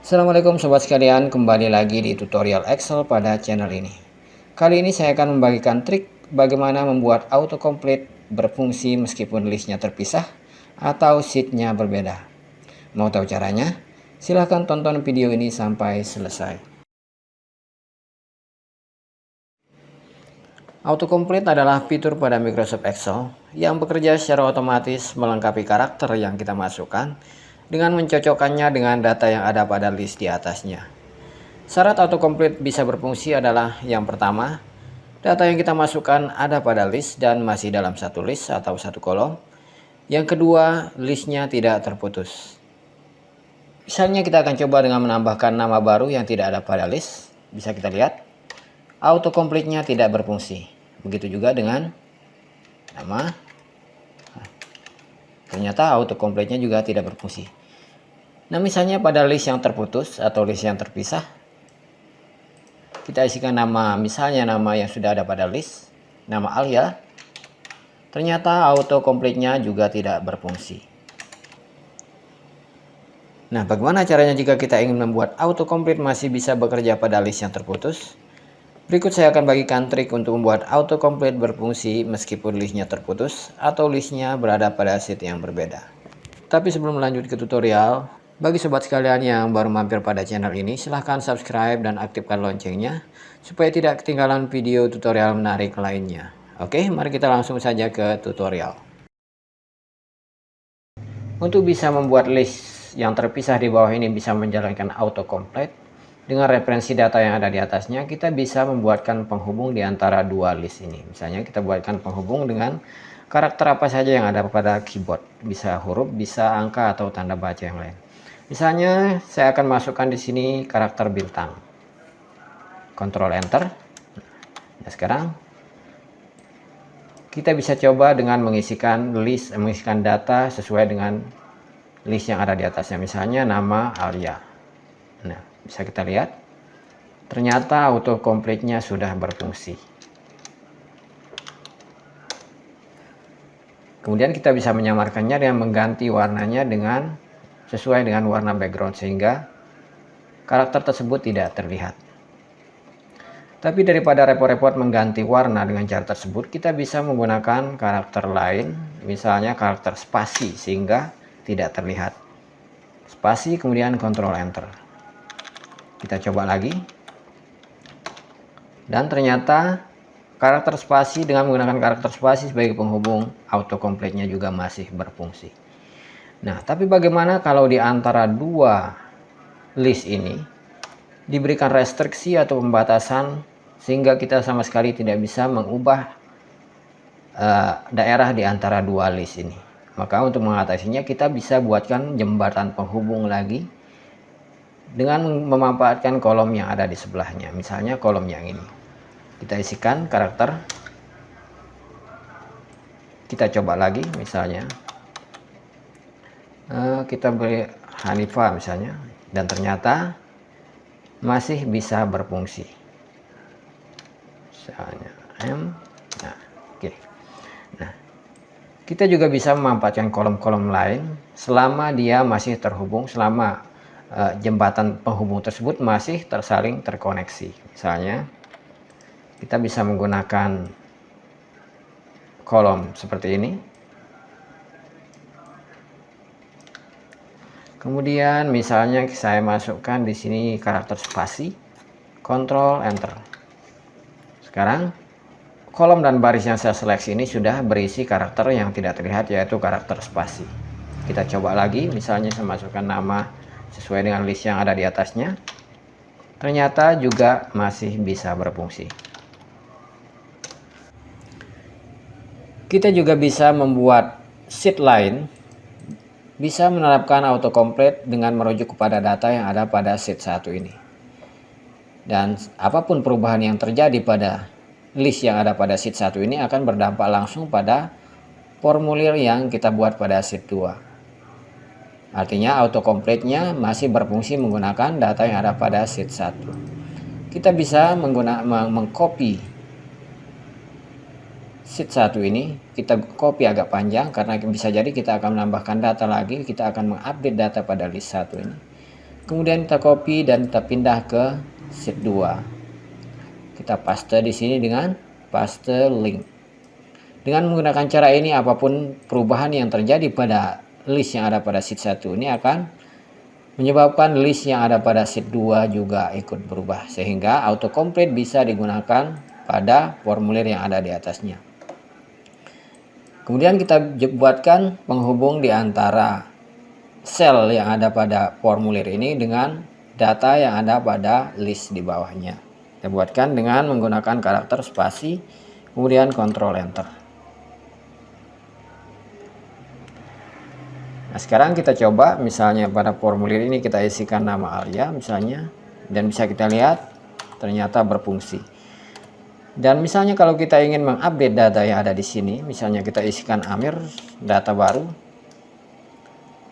Assalamualaikum sobat sekalian, kembali lagi di tutorial Excel pada channel ini. Kali ini saya akan membagikan trik bagaimana membuat autocomplete berfungsi meskipun listnya terpisah atau sheetnya berbeda. Mau tahu caranya? Silahkan tonton video ini sampai selesai. Autocomplete adalah fitur pada Microsoft Excel yang bekerja secara otomatis melengkapi karakter yang kita masukkan dengan mencocokkannya dengan data yang ada pada list di atasnya. Syarat autocomplete bisa berfungsi adalah yang pertama, data yang kita masukkan ada pada list dan masih dalam satu list atau satu kolom. Yang kedua, listnya tidak terputus. Misalnya kita akan coba dengan menambahkan nama baru yang tidak ada pada list. Bisa kita lihat, autocomplete-nya tidak berfungsi. Begitu juga dengan nama. Ternyata autocomplete-nya juga tidak berfungsi. Nah, misalnya pada list yang terputus atau list yang terpisah, kita isikan nama, misalnya nama yang sudah ada pada list, nama Alia. Ternyata autocomplete-nya juga tidak berfungsi. Nah, bagaimana caranya jika kita ingin membuat autocomplete masih bisa bekerja pada list yang terputus? Berikut saya akan bagikan trik untuk membuat autocomplete berfungsi meskipun listnya terputus atau listnya berada pada sheet yang berbeda. Tapi sebelum lanjut ke tutorial, bagi sobat sekalian yang baru mampir pada channel ini, silahkan subscribe dan aktifkan loncengnya supaya tidak ketinggalan video tutorial menarik lainnya. Oke, mari kita langsung saja ke tutorial. Untuk bisa membuat list yang terpisah di bawah ini bisa menjalankan autocomplete dengan referensi data yang ada di atasnya, kita bisa membuatkan penghubung di antara dua list ini. Misalnya kita buatkan penghubung dengan karakter apa saja yang ada pada keyboard, bisa huruf, bisa angka atau tanda baca yang lain. Misalnya saya akan masukkan di sini karakter bintang. Ctrl Enter. Nah, sekarang kita bisa coba dengan mengisikan data sesuai dengan list yang ada di atasnya. Misalnya nama Alia. Nah, bisa kita lihat. Ternyata autocomplete-nya sudah berfungsi. Kemudian kita bisa menyamarkannya dengan mengganti warnanya sesuai dengan warna background sehingga karakter tersebut tidak terlihat. Tapi daripada repot-repot mengganti warna dengan cara tersebut, kita bisa menggunakan karakter lain, misalnya karakter spasi sehingga tidak terlihat. Spasi kemudian Ctrl Enter. Kita coba lagi. Dan ternyata karakter spasi dengan menggunakan karakter spasi sebagai penghubung autocomplete-nya juga masih berfungsi. Nah, tapi bagaimana kalau di antara dua list ini diberikan restriksi atau pembatasan sehingga kita sama sekali tidak bisa mengubah daerah di antara dua list ini? Maka untuk mengatasinya kita bisa buatkan jembatan penghubung lagi dengan memanfaatkan kolom yang ada di sebelahnya. Misalnya kolom yang ini. Kita isikan karakter. Kita coba lagi misalnya. Kita beri Hanifah misalnya, dan ternyata masih bisa berfungsi. Misalnya M. Nah, oke. Nah, kita juga bisa memanfaatkan kolom-kolom lain selama dia masih terhubung, selama jembatan penghubung tersebut masih saling terkoneksi. Misalnya kita bisa menggunakan kolom seperti ini. Kemudian misalnya saya masukkan di sini karakter spasi, Ctrl Enter. Sekarang kolom dan baris yang saya seleksi ini sudah berisi karakter yang tidak terlihat, yaitu karakter spasi. Kita coba lagi, misalnya saya masukkan nama sesuai dengan list yang ada di atasnya. Ternyata juga masih bisa berfungsi. Kita juga bisa membuat sheet lain, bisa menerapkan autocomplete dengan merujuk kepada data yang ada pada sheet 1 ini. Dan apapun perubahan yang terjadi pada list yang ada pada sheet 1 ini akan berdampak langsung pada formulir yang kita buat pada sheet 2. Artinya autocomplete-nya masih berfungsi menggunakan data yang ada pada sheet 1. Kita bisa mengcopy sheet 1 ini, kita copy agak panjang karena bisa jadi kita akan menambahkan data lagi, kita akan mengupdate data pada list 1 ini. Kemudian kita copy dan kita pindah ke sheet 2. Kita paste di sini dengan paste link. Dengan menggunakan cara ini, apapun perubahan yang terjadi pada list yang ada pada sheet 1 ini akan menyebabkan list yang ada pada sheet 2 juga ikut berubah, sehingga autocomplete bisa digunakan pada formulir yang ada di atasnya. Kemudian kita buatkan penghubung di antara sel yang ada pada formulir ini dengan data yang ada pada list di bawahnya. Kita buatkan dengan menggunakan karakter spasi, kemudian Ctrl Enter. Nah, sekarang kita coba, misalnya pada formulir ini kita isikan nama Alia misalnya, dan bisa kita lihat ternyata berfungsi. Dan misalnya kalau kita ingin mengupdate data yang ada di sini, misalnya kita isikan Amir, data baru.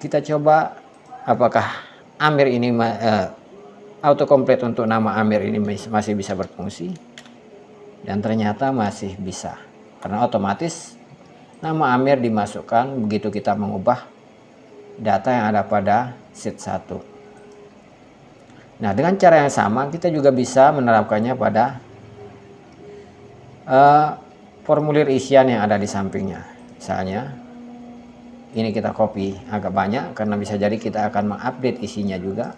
Kita coba apakah Amir ini autocomplete untuk nama Amir ini masih bisa berfungsi. Dan ternyata masih bisa. Karena otomatis nama Amir dimasukkan begitu kita mengubah data yang ada pada sheet 1. Nah, dengan cara yang sama kita juga bisa menerapkannya pada formulir isian yang ada di sampingnya. Misalnya ini kita copy agak banyak karena bisa jadi kita akan mengupdate isinya juga.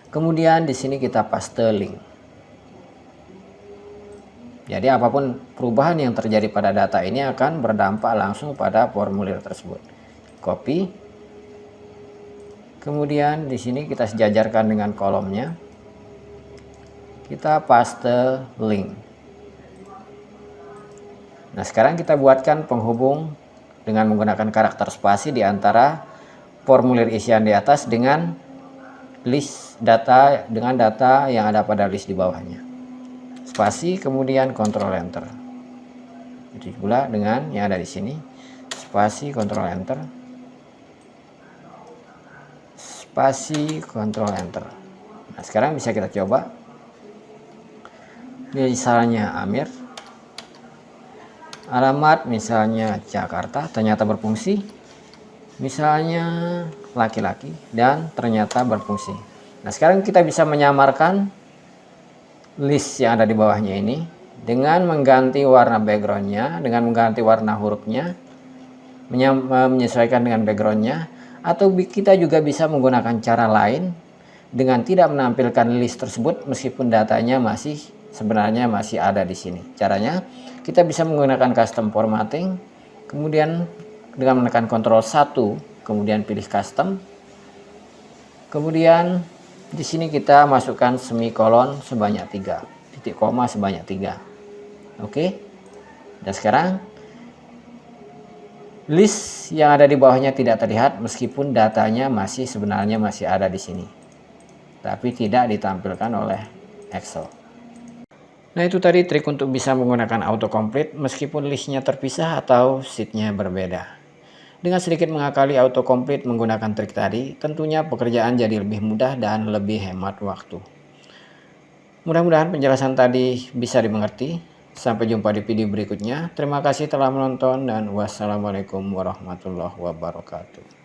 Kemudian di sini kita paste link. Jadi apapun perubahan yang terjadi pada data ini akan berdampak langsung pada formulir tersebut. Copy. Kemudian di sini kita sejajarkan dengan kolomnya. Kita paste link. Nah, sekarang kita buatkan penghubung dengan menggunakan karakter spasi di antara formulir isian di atas dengan list data, dengan data yang ada pada list di bawahnya. Spasi, kemudian Ctrl Enter. Jadi pula dengan yang ada di sini. Spasi, Ctrl Enter. Spasi, Ctrl Enter. Nah, sekarang bisa kita coba. Misalnya Amir, alamat misalnya Jakarta, ternyata berfungsi. Misalnya laki-laki, dan ternyata berfungsi. Nah, sekarang kita bisa menyamarkan list yang ada di bawahnya ini dengan mengganti warna backgroundnya, dengan mengganti warna hurufnya, menyesuaikan dengan backgroundnya. Atau kita juga bisa menggunakan cara lain dengan tidak menampilkan list tersebut meskipun datanya sebenarnya masih ada di sini. Caranya kita bisa menggunakan custom formatting, kemudian dengan menekan Ctrl 1, kemudian pilih custom. Kemudian di sini kita masukkan semikolon sebanyak 3, titik koma sebanyak 3. Oke. Dan sekarang list yang ada di bawahnya tidak terlihat meskipun datanya sebenarnya masih ada di sini. Tapi tidak ditampilkan oleh Excel. Nah, itu tadi trik untuk bisa menggunakan autocomplete meskipun listnya terpisah atau sheetnya berbeda. Dengan sedikit mengakali autocomplete menggunakan trik tadi, tentunya pekerjaan jadi lebih mudah dan lebih hemat waktu. Mudah-mudahan penjelasan tadi bisa dimengerti. Sampai jumpa di video berikutnya. Terima kasih telah menonton dan wassalamualaikum warahmatullahi wabarakatuh.